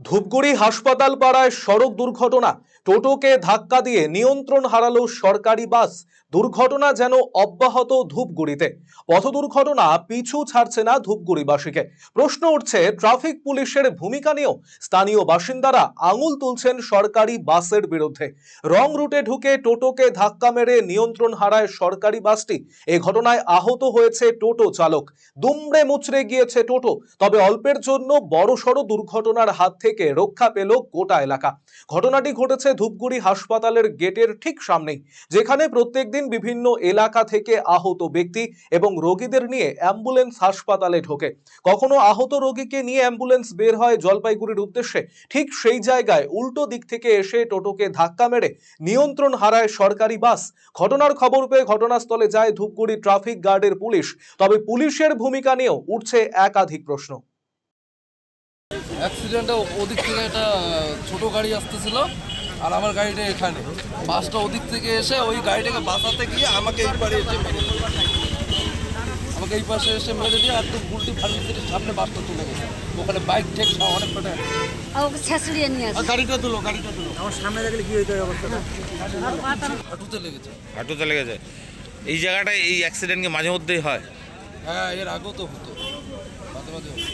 ধূপগুড়ি হাসপাতাল পাড়ায় সড়ক দুর্ঘটনা। টোটোকে ধাক্কা দিয়ে নিয়ন্ত্রণ হারালো সরকারি বাস। দুর্ঘটনা যেন অব্যাহত ধূপগুড়িতে। পথ দুর্ঘটনা পিছু ছাড়ছে না ধূপগুড়িবাসীকে। প্রশ্ন উঠছে ট্রাফিক পুলিশের ভূমিকা নিয়েও। স্থানীয় বাসিন্দারা আঙুল তুলছেন সরকারি বাসের বিরুদ্ধে। রং রুটে ঢুকে টোটোকে ধাক্কা মেরে নিয়ন্ত্রণ হারায় সরকারি বাসটি। এ ঘটনায় আহত হয়েছে টোটো চালক। দুমড়ে মুচড়ে গিয়েছে টোটো। তবে অল্পের জন্য বড়সড় দুর্ঘটনার হাত থেকে রক্ষা পেল গোটা এলাকা। ঘটনাটি ঘটেছে ধূপগুড়ি হাসপাতালের গেটের ঠিক সামনেই, যেখানে প্রত্যেকদিন বিভিন্ন এলাকা থেকে আহত ব্যক্তি এবং রোগীদের নিয়ে অ্যাম্বুলেন্স হাসপাতালে ঢোকে। কখনো আহত রোগীকে নিয়ে অ্যাম্বুলেন্স বের হয় জলপাইগুড়ির উদ্দেশ্যে। ঠিক সেই জায়গায় উল্টো দিক থেকে এসে টোটোকে ধাক্কা মেরে নিয়ন্ত্রণ হারায় সরকারি বাস। ঘটনার খবর পেয়ে ঘটনাস্থলে যায় ধূপগুড়ি ট্রাফিক গার্ডের পুলিশ। তবে পুলিশের ভূমিকা নিয়েও উঠছে একাধিক প্রশ্ন। অ্যাক্সিডেন্টে ওদিক থেকে একটা ছোট গাড়ি আসতেছিল আর আমার গাড়িটা এখানে, বাসটা ওদিক থেকে এসে ওই গাড়িটাকে বাঁচাতে গিয়ে আমাকে এই পাশে এসে মেরে দিল। আমাকে এই পাশে এসে মেরে দিয়ে একদম উল্টি ফার্মেসিটির সামনে বাসটা চলে গেছে। ওখানে বাইক ঠেক অনেক কটা ছেঁচড়িয়ে নিয়ে আসে। গাড়িটা তুলো আমার সামনে দেখলে কি হইতো অবস্থাটা? হাঁটুতে লেগেছে। হাঁটুতে লেগেছে। এই জায়গাটায় এই অ্যাক্সিডেন্ট কি মাঝে মধ্যেই হয়? হ্যাঁ, এর আগেও তো হতো, মাঝে মাঝে হতো।